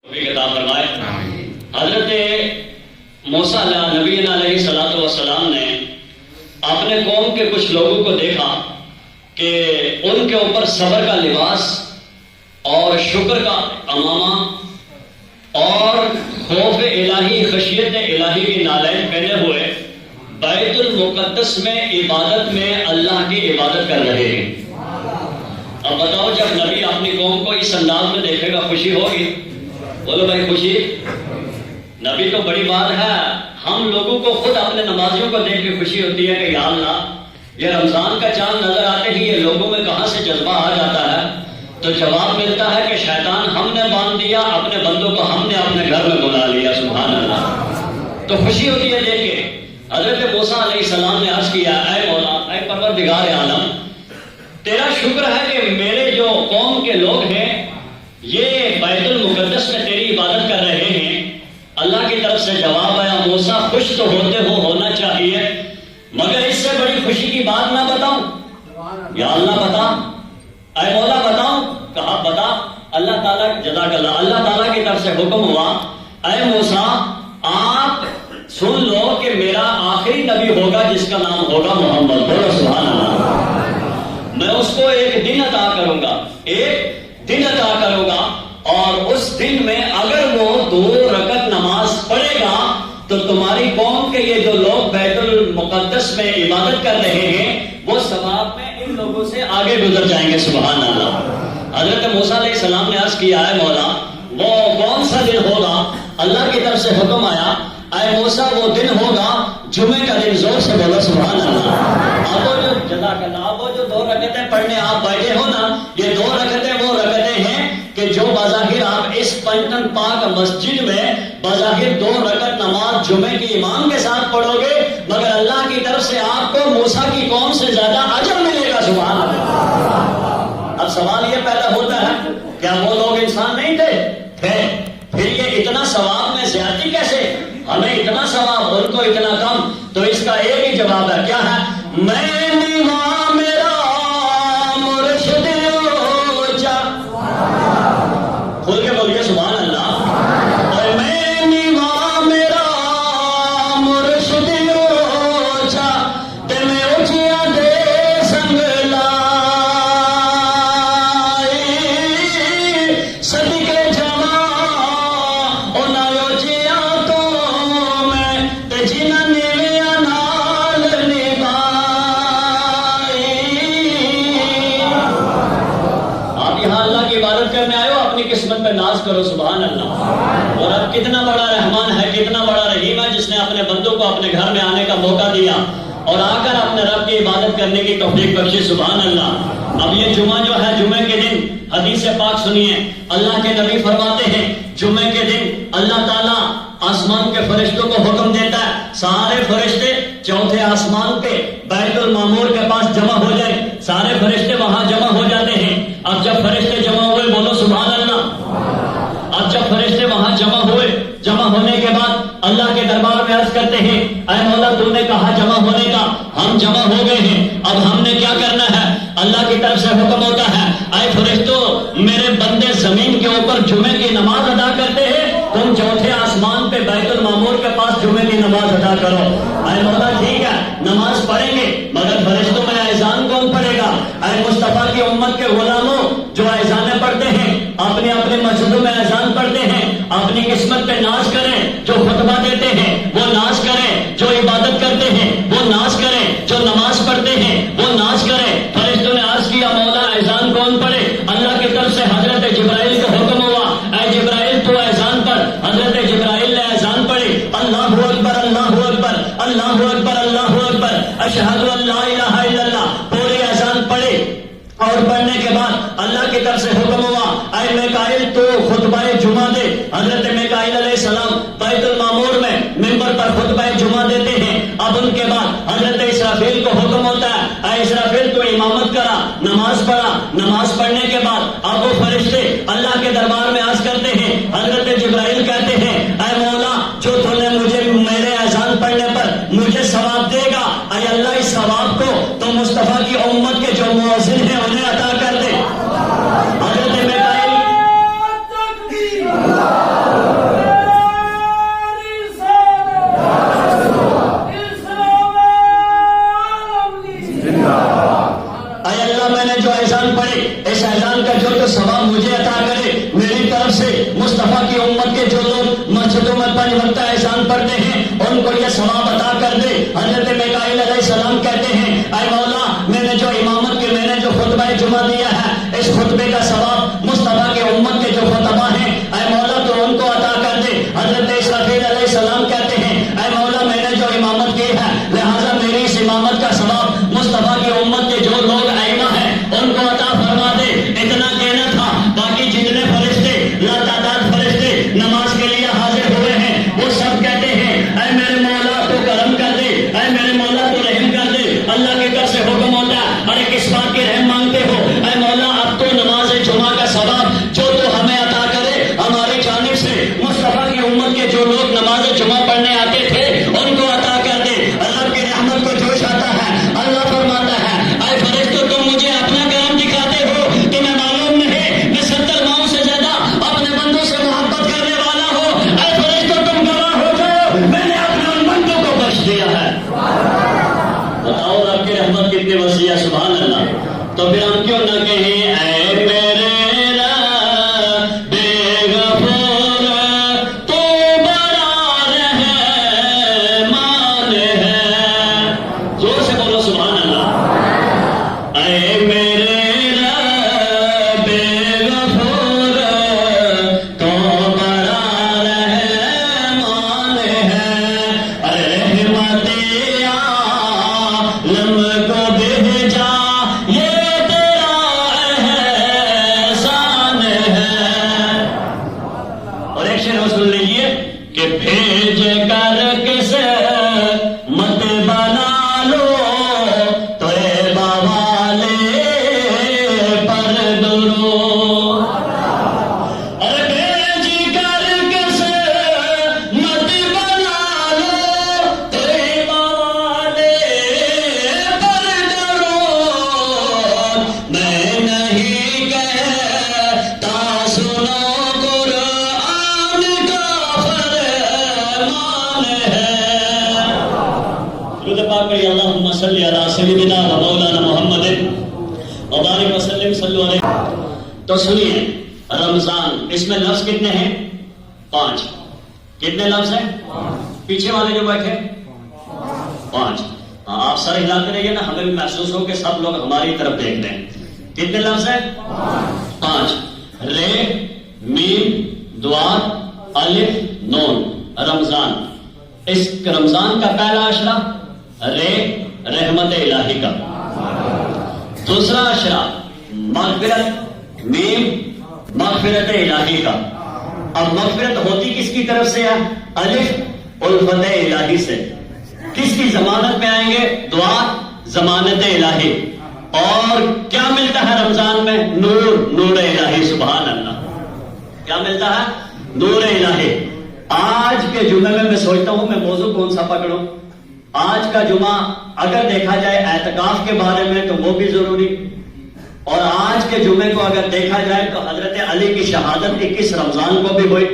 کتاب فرمائے۔ حضرت موسیٰ نبی علیہ الصلوۃ والسلام نے اپنے قوم کے کچھ لوگوں کو دیکھا کہ ان کے اوپر صبر کا لباس اور شکر کا عمامہ اور خوف الہی خشیت الہی کی نالین پہنے ہوئے بیت المقدس میں عبادت میں اللہ کی عبادت کر رہے ہیں۔ اب بتاؤ، جب نبی اپنی قوم کو اس انداز میں دیکھے گا خوشی ہوگی؟ بولو بھائی، خوشی؟ نبی تو بڑی بات ہے، ہم لوگوں کو خود اپنے نمازیوں کو دیکھ کے خوشی ہوتی ہے کہ یا اللہ، یہ رمضان کا چاند نظر آتے ہی یہ لوگوں میں کہاں سے جذبہ آ جاتا ہے؟ تو جواب ملتا ہے کہ شیطان ہم نے باندھ دیا، اپنے بندوں کو ہم نے اپنے گھر میں بلا لیا۔ سبحان اللہ۔ تو خوشی ہوتی ہے دیکھ کے۔ حضرت موسیٰ علیہ السلام نے عرض کیا، اے مولا، اے پروردگار عالم، تیرا شکر ہے کہ میرے جو قوم کے لوگ ہیں یہ بیت المقدس میں تیری عبادت کر رہے ہیں۔ اللہ کی طرف سے جواب آیا، موسیٰ خوش تو ہونا چاہیے، مگر اس سے بڑی خوشی کی بات نہ بتاؤں؟ یا اللہ بتا۔ اے مولا بتاؤں؟ کہا بتا۔ اللہ تعالیٰ، جزاک اللہ، اللہ تعالیٰ کی طرف سے حکم ہوا، اے موسیٰ آپ سن لو کہ میرا آخری نبی ہوگا جس کا نام ہوگا محمد۔ بولو سبحان اللہ۔ میں اس کو ایک دن عطا کروں گا، ایک دن عطا کروں گا، اور اس دن میں اگر وہ 2 رکعت نماز پڑھے گا تو تمہاری قوم کے یہ جو لوگ بیت المقدس میں عبادت کر رہے ہیں وہ ثواب میں ان لوگوں سے آگے گزر جائیں گے۔ سبحان اللہ۔ حضرت موسیٰ علیہ السلام نے عرض کیا، ہے مولا وہ کون سا دن ہوگا؟ اللہ کی طرف سے حکم آیا، اے موسیٰ وہ دن ہوگا جمعے کا دن۔ زور سے بولو سبحان اللہ۔ اب وہ جو جزاک اللہ، اب وہ جو 2 رکعتیں پڑھنے آپ بیٹھے ہو نا، یہ 2 رکعتیں وہ رکعتیں ہیں کہ جو بظاہر آپ اس پنٹن پاک مسجد میں بظاہر 2 رکعت نماز جمعے کی امام کے ساتھ پڑھو گے، مگر اللہ کی طرف سے آپ کو موسیٰ کی قوم سے زیادہ اجر ملے گا۔ سبحان اللہ۔ اب سوال یہ پیدا ہوتا ہے، کیا وہ لوگ انسان نہیں تھے؟ پھر یہ اتنا ثواب میں زیادتی کیسے؟ ہمیں اتنا ثواب، ان کو اتنا کم؟ تو اس کا ایک ہی جواب ہے، کیا ہے؟ میں نیواں میرا مرشد اونچا، کھول کے بولیے سبحان اللہ۔ اور میں نیواں میرا مرشد اونچا، تے میں اونچیاں دے سنگ لائی، صدقے جمع انہاں اونچیاں تو میں، تے جنہاں نیویاں نال نبھائی۔ آپ یہاں اللہ کی عبادت کرنے آئے ہو، اپنی قسمت پہ ناز کرو۔ سبحان اللہ۔ اور اب کتنا بڑا رحمان ہے، کتنا بڑا رحیم ہے، جس نے اپنے بندوں کو اپنے گھر میں آنے کا موقع دیا اور آ کر اپنے رب کی عبادت کرنے کی توفیق بخشی۔ سبحان اللہ۔ اب یہ جمعہ جو ہے، جمعے کے دن حدیث پاک سنیے، اللہ کے نبی فرماتے ہیں جمعے کے دن اللہ تعالیٰ آسمان کے فرشتوں کو حکم دیتا ہے، سارے فرشتے 4تھے آسمان پہ بیت المعمور کے پاس جمع ہو جائیں۔ سارے فرشتے وہاں جمع ہو جاتے ہیں۔ اب جب فرشتے جمع ہوئے، بولو سبحان اللہ۔ اب جب فرشتے وہاں جمع ہوئے، جمع ہونے کے بعد اللہ کے دربار میں عرض کرتے ہیں، اے مولا تو نے کہا جمع ہونے کا، ہم جمع ہو گئے ہیں، اب ہم نے کیا کرنا ہے؟ اللہ کی طرف سے حکم ہوتا ہے، اے فرشتوں، میرے بندے زمین کے اوپر جمعے کی نماز ادا کرتے ہیں، تم 4تھے آسمان پہ بیت المعمور کے پاس جمعے کی نماز ادا کرو۔ اے مولا ٹھیک ہے، نماز پڑھیں گے، مگر فرشتوں میں اذان کون پڑھے گا؟ اے مصطفیٰ کی امت کے غلاموں، جو اذانیں پڑھتے ہیں، اپنے اپنے مسجدوں میں اذان پڑھتے ہیں، اپنی قسمت پہ ناز کریں۔ جو خطبہ دیتے ہیں وہ ناز کریں، جو عبادت کرتے ہیں وہ ناز کریں، جو نماز پڑھتے ہیں وہ ناز کریں۔ فرشتوں نے عرض کیا، مولا اذان کون پڑھے؟ اللہ کی طرف سے حضرت جبرائیل کو حکم ہوا، اے جبرائیل تو اذان پڑھ۔ حضرت جبرائیل نے اذان پڑھی، اللہ اکبر اللہ اکبر اللہ اکبر اللہ اکبر اشہد ان لا الہ الا اللہ، پوری اذان پڑھی۔ اور پڑھنے کے بعد اللہ کی طرف سے حکم ہوا، اے میکائیل تو خطبہ جمعہ دے۔ حضرت میکائیل علیہ السلام بیت المعمور میں منبر پر خطبہ جمعہ دیتے ہیں۔ اب ان کے بعد حضرت اسرافیل کو حکم ہوتا ہے، اے اسرافیل تو امامت کرا، نماز پڑھا۔ نماز پڑھنے کے بعد اب وہ فرشتے اللہ کے دربار میں عرض کرتے ہیں، حضرت جبرائیل کہتے ہیں، اے مولا جو تو نے مجھے میرے اذان پڑھنے پر مجھے ثواب دے گا، اے اللہ اس ثواب کو تو مصطفیٰ کی امت کے جو مؤذن ہیں انہیں عطا کر دے۔ حضرت میکائیل مصطفیٰ کی امت کے جو لوگ مسجدوں میں 5 وقت اذان پڑھتے ہیں ان کو یہ ثواب عطا کر دے۔ حضرت میکائیل علیہ السلام کہتے ہیں اے مولا میں نے جو امامت کے میں نے جو خطبہ جمعہ دیا ہے اس خطبے کا ثواب مصطفیٰ کے امت کے جو خطبہ ہیں اے مولا تو ان کو عطا کر دے۔ حضرت اسرافیل علیہ السلام کہتے ہیں اے مولا میں نے جو امامت کی ہے لہذا میری اس امامت کا ثواب مصطفیٰ کی امت کے جو لوگ ائمہ ہیں ان کو عطا فرما دے۔ اتنا کہنا تھا، باقی جتنے فرشتے لاتعداد فرشتے نماز کے لیے حاضر ہوئے ہیں وہ سب کہتے ہیں اے میرے مولا تو کرم کر دے، اے میرے مولا تو رحم کر دے۔ اللہ کی طرف سے حکم ہوتا ہے ارے کس بات کی رحم مانگتے ہو؟ اے مولا اب تو نماز جمعہ کا ثواب جو تو ہمیں عطا کرے ہماری جانب سے مصطفیٰ کی امت کے جو لوگ نماز جمعہ پڑھنے آتے تھے ان کو عطا کر دے۔ اللہ کی رحمت کو جوش آتا ہے، اللہ فرماتا ہے اے فرشتوں تم مجھے اپنا کرم دکھاتے ہو، تمہیں معلوم نہیں میں 70 ماؤں سے زیادہ اپنے بندوں سے محبت کرنے والا ہوں۔ اے فرشتوں تم گواہ ہو جاؤ میں نے اپنے ان بندوں کو بخش دیا ہے۔ بتاؤ رب کی رحمت کتنی وسیع ہے، سبحان اللہ۔ تو پھر ہم کیوں نہ کہیں اے میرے رب غفور تو بڑا رحمان ہے، زور سے بولو سبحان اللہ۔ اے میرے رب غفور تو بڑا رحمان ہے، ارے رحمت عالم کو بھیجا یہ تیرا احسان ہے۔ اور ایک شعر سن لیجیے کہ بھیج کر کس مت بنا لو تو والے پر درود، ارے بھیج کر کس مت بنا لو تو والے پر درود، میں نہیں کہتا سنو قرآن کا فرمان ہے۔ درود پاک پڑھیے اللہم صلی علی سیدنا و مولانا محمد وبارک وسلم صلو علیہ۔ تو سنیے رمضان اس میں لفظ کتنے ہیں؟ 5۔ کتنے لفظ ہیں؟ پیچھے والے جو بیٹھے 5۔ ہاں آپ سر ہلاتے رہیے نا، ہمیں بھی محسوس ہو کہ سب لوگ ہماری طرف دیکھ رہے ہیں۔ کتنے لفظ ہیں؟ 5۔ رے میم دعا الف نون رمضان۔ اس رمضان کا پہلا اشرا رے رحمت الہی کا، دوسرا اشرا مغفرت میم مغفرت الہی کا۔ اب مغفرت ہوتی کس کی طرف سے ہے؟ الف الفت الہی سے۔ کس کی ضمانت میں آئیں گے؟ دعا ضمانت الہی۔ اور کیا ملتا ہے رمضان میں؟ نور نور الہی، سبحان اللہ۔ کیا ملتا ہے؟ نور الہی۔ آج کے جمعے میں سوچتا ہوں میں موضوع کون سا پکڑوں۔ آج کا جمعہ اگر دیکھا جائے اعتکاف کے بارے میں تو وہ بھی ضروری، اور آج کے جمعے کو اگر دیکھا جائے تو حضرت علی کی شہادت 21 رمضان کو بھی ہوئی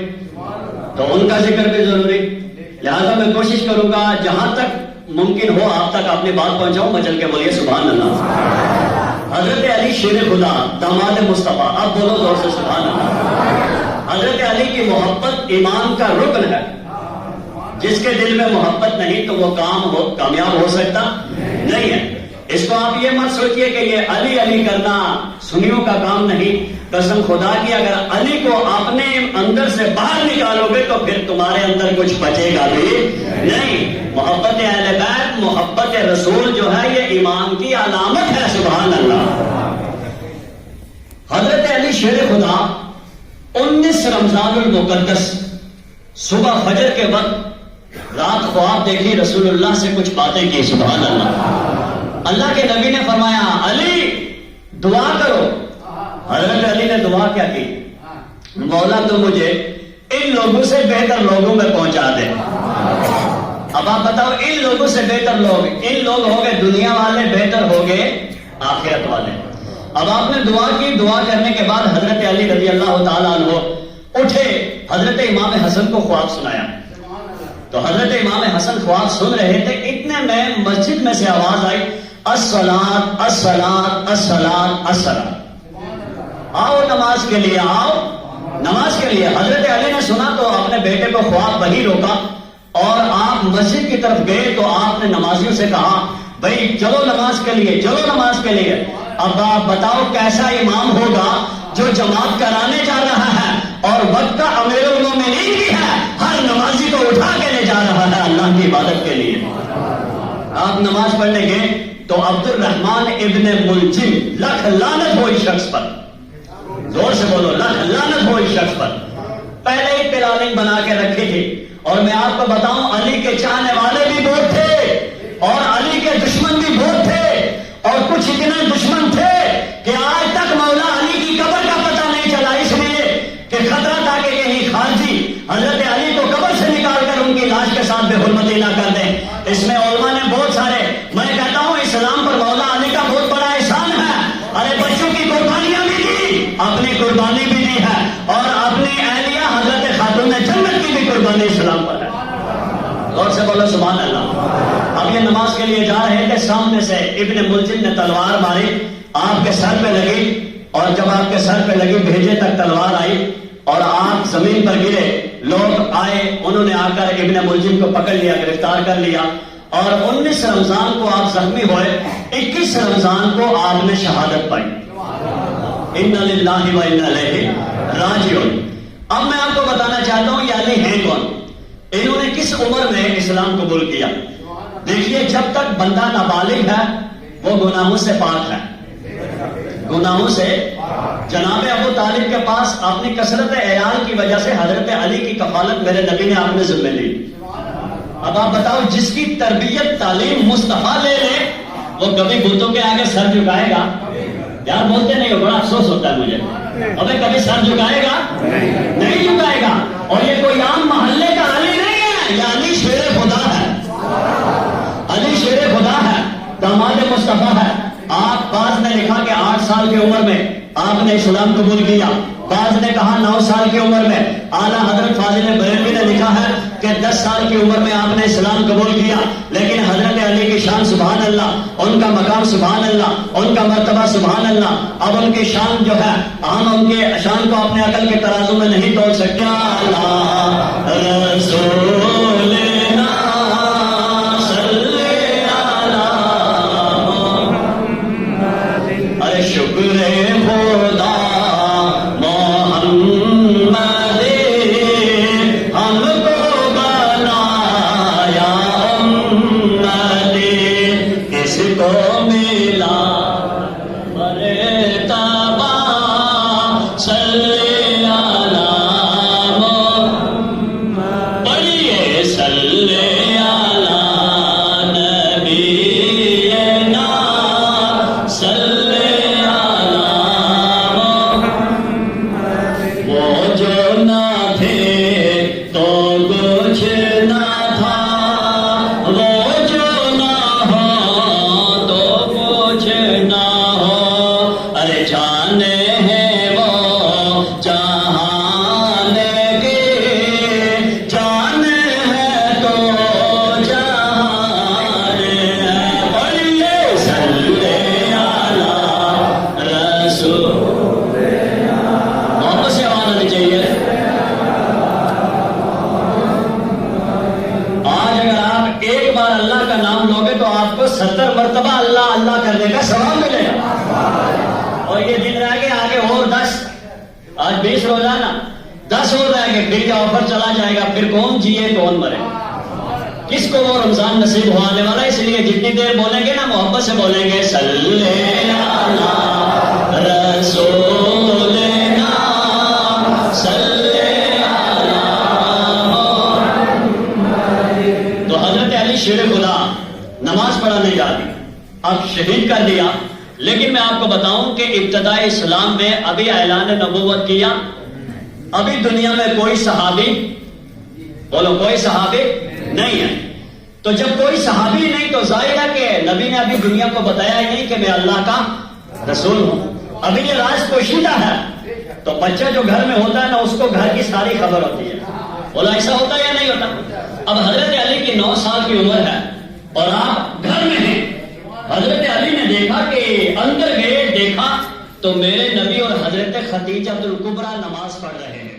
تو ان کا ذکر بھی ضروری۔ لہذا میں کوشش کروں گا جہاں تک ممکن ہو آپ تک اپنی بات پہنچاؤں۔ مچل کے بولیے سبحان اللہ۔ حضرت علی شیر خدا داماد مصطفیٰ، اب بولو زور سے سبحان اللہ۔ حضرت علی کی محبت ایمان کا رکن ہے، جس کے دل میں محبت نہیں تو وہ کامیاب ہو سکتا نہیں ہے۔ اس کو آپ یہ مت سوچئے کہ یہ علی علی کرنا سنیوں کا کام نہیں۔ قسم خدا کی اگر علی کو اپنے اندر سے باہر نکالو گے تو پھر تمہارے اندر کچھ بچے گا بھی نہیں۔ محبت اہل بیت محبت رسول جو ہے یہ ایمان کی علامت ہے، سبحان اللہ۔ حضرت علی شیر خدا 19 رمضان المقدس صبح فجر کے وقت رات خواب دیکھی، رسول اللہ سے کچھ باتیں کی، سبحان اللہ۔ اللہ کے نبی نے فرمایا علی دعا کرو۔ حضرت علی نے دعا کیا کی؟ مولا تو مجھے ان لوگوں سے بہتر لوگوں میں پہنچا دے۔ اب آپ بتاؤ ان لوگوں سے بہتر لوگ، ان لوگ ہو گئے دنیا والے، بہتر ہو گئے آخرت والے۔ اب آپ نے دعا کی، دعا کرنے کے بعد حضرت علی رضی اللہ تعالیٰ عنہ اٹھے، حضرت امام حسن کو خواب سنایا۔ تو حضرت امام حسن خواب سن رہے تھے، اتنے میں مسجد میں سے آواز آئی الصلاۃ الصلاۃ الصلاۃ الصلاۃ، آؤ نماز کے لیے آؤ، نماز کے کے لیے حضرت علی نے سنا تو اپنے بیٹے کو خواب وہی روکا اور آپ مسجد کی طرف گئے تو آپ نے نمازیوں سے کہا بھائی چلو نماز کے لیے، چلو نماز کے لیے۔ اب آپ بتاؤ کیسا امام ہوگا جو جماعت کرانے جا رہا ہے اور وقت کا امیر المومنین بھی ہے، ہر نمازی کو اٹھا کے لے جا رہا ہے اللہ کی عبادت کے لیے۔ آپ نماز پڑھنے گئے تو عبد الرحمن ابن ملجم، لکھ لعنت ہو اس شخص پر، زور سے بولو لکھ لعنت ہو اس شخص پر، پہلے ہی پلاننگ بنا کے رکھی تھی۔ اور میں آپ کو بتاؤں علی کے چاہنے والے بھی بہت تھے اور علی کے دشمن بھی بہت تھے، اور کچھ اتنے دشمن تھے کہ آج تک مولا علی کی قبر کا پتہ نہیں چلا، اس لیے کہ خطرہ تھا کہ کہیں خارجی حضرت علی کو قبر سے نکال کر ان کی لاش کے ساتھ بے حرمتی نہ کر دیں۔ اس میں علماء نے بہت سارے، میں کہتا ہوں اسلام پر مولا علی کا بہت بڑا احسان ہے۔ ارے بچوں کی قربانیاں بھی دی، اپنی قربانی بھی دی ہے، اور اپنی اہلیہ حضرت خاتون جنت کی بھی قربانی اسلام پر ہے۔ اور سے بولو سبحان اللہ۔ اب یہ نماز کے لیے جا رہے تھے، سامنے سے ابن ملجم نے تلوار ماری، آپ کے سر پہ لگی، اور جب آپ کے سر پہ لگی بھیجے تک تلوار آئی اور آپ زمین پر گرے۔ لوگ آئے، انہوں نے آ کر ابن ملجم کو پکڑ لیا، گرفتار کر لیا، اور 19 رمضان کو آپ زخمی ہوئے، 21 رمضان کو آپ نے شہادت پائی۔ اِنَّا لِلَّهِ وَإِنَّا إِلَيْهِ رَاجِعُونَ۔ اب میں آپ کو بتانا چاہتا ہوں یہ علی ہیں کون، انہوں نے کس عمر میں اسلام قبول کیا۔ دیکھیے جب تک بندہ نابالغ ہے وہ گناہوں سے پاک ہے، گناہوں سے۔ جناب ابو طالب کے پاس اپنی کثرت عیال کی وجہ سے حضرت علی کی کفالت میرے نبی نے آپ نے ذمہ لی۔ اب آپ بتاؤ جس کی تربیت تعلیم مصطفیٰ لے لے وہ کبھی بتوں کے آگے سر جھکائے گا؟ یار بولتے نہیں ہو، بڑا افسوس ہوتا ہے مجھے۔ ابھی کبھی سر جھکائے گا؟ نہیں جھکائے گا۔ اور یہ کوئی عام محلے کا علی نہیں ہے، یہ علی شیر خدا ہے، علی شیر خدا ہے، داماد مصطفیٰ ہے۔ آپ بعض نے لکھا کہ 8 سال کی عمر میں آپ نے اسلام قبول کیا، بعض نے کہا 9 سال کی عمر میں۔ اعلیٰ حضرت فاضل بریلوی نے لکھا ہے کہ 10 سال کی عمر میں آپ نے اسلام قبول کیا۔ لیکن حضرت علی کی شان سبحان اللہ، ان کا مقام سبحان اللہ، ان کا مرتبہ سبحان اللہ۔ اب ان کی شان جو ہے ہم ان کے شان کو اپنے عقل کے ترازو میں نہیں تول سکتے۔ کرنے کا ثواب ملے گا۔ اور یہ دن رہ گئے آگے اور 10، آج 20 روزانہ 10 اور رہ گئے، پھر کیا آفر چلا جائے گا، پھر کون جیے کون مرے، کس کو وہ رمضان نصیب ہونے والا۔ اس لیے جتنی دیر بولیں گے نا محبت سے بولیں گے صلی علی رسولنا صلی علی۔ تو حضرت علی شیر خدا نماز پڑھانے جا دی، اب شہید کر دیا۔ لیکن میں آپ کو بتاؤں کہ ابتدائی اسلام میں ابھی اعلان نبوت کیا، ابھی دنیا میں کوئی صحابی، بولو کوئی صحابی نہیں ہے۔ تو جب کوئی صحابی نہیں تو ظاہر ہے کہ نبی نے ابھی دنیا کو بتایا ہی نہیں کہ میں اللہ کا رسول ہوں، ابھی یہ راز پوشیدہ ہے۔ تو بچہ جو گھر میں ہوتا ہے نا اس کو گھر کی ساری خبر ہوتی ہے، بولا ایسا ہوتا ہے یا نہیں ہوتا۔ اب حضرت علی کی 9 سال کی عمر ہے اور آپ گھر میں ہیں۔ حضرت علی نے دیکھا کہ اندر گئے، دیکھا تو میرے نبی اور حضرت خدیجہ الکبریٰ نماز پڑھ رہے ہیں۔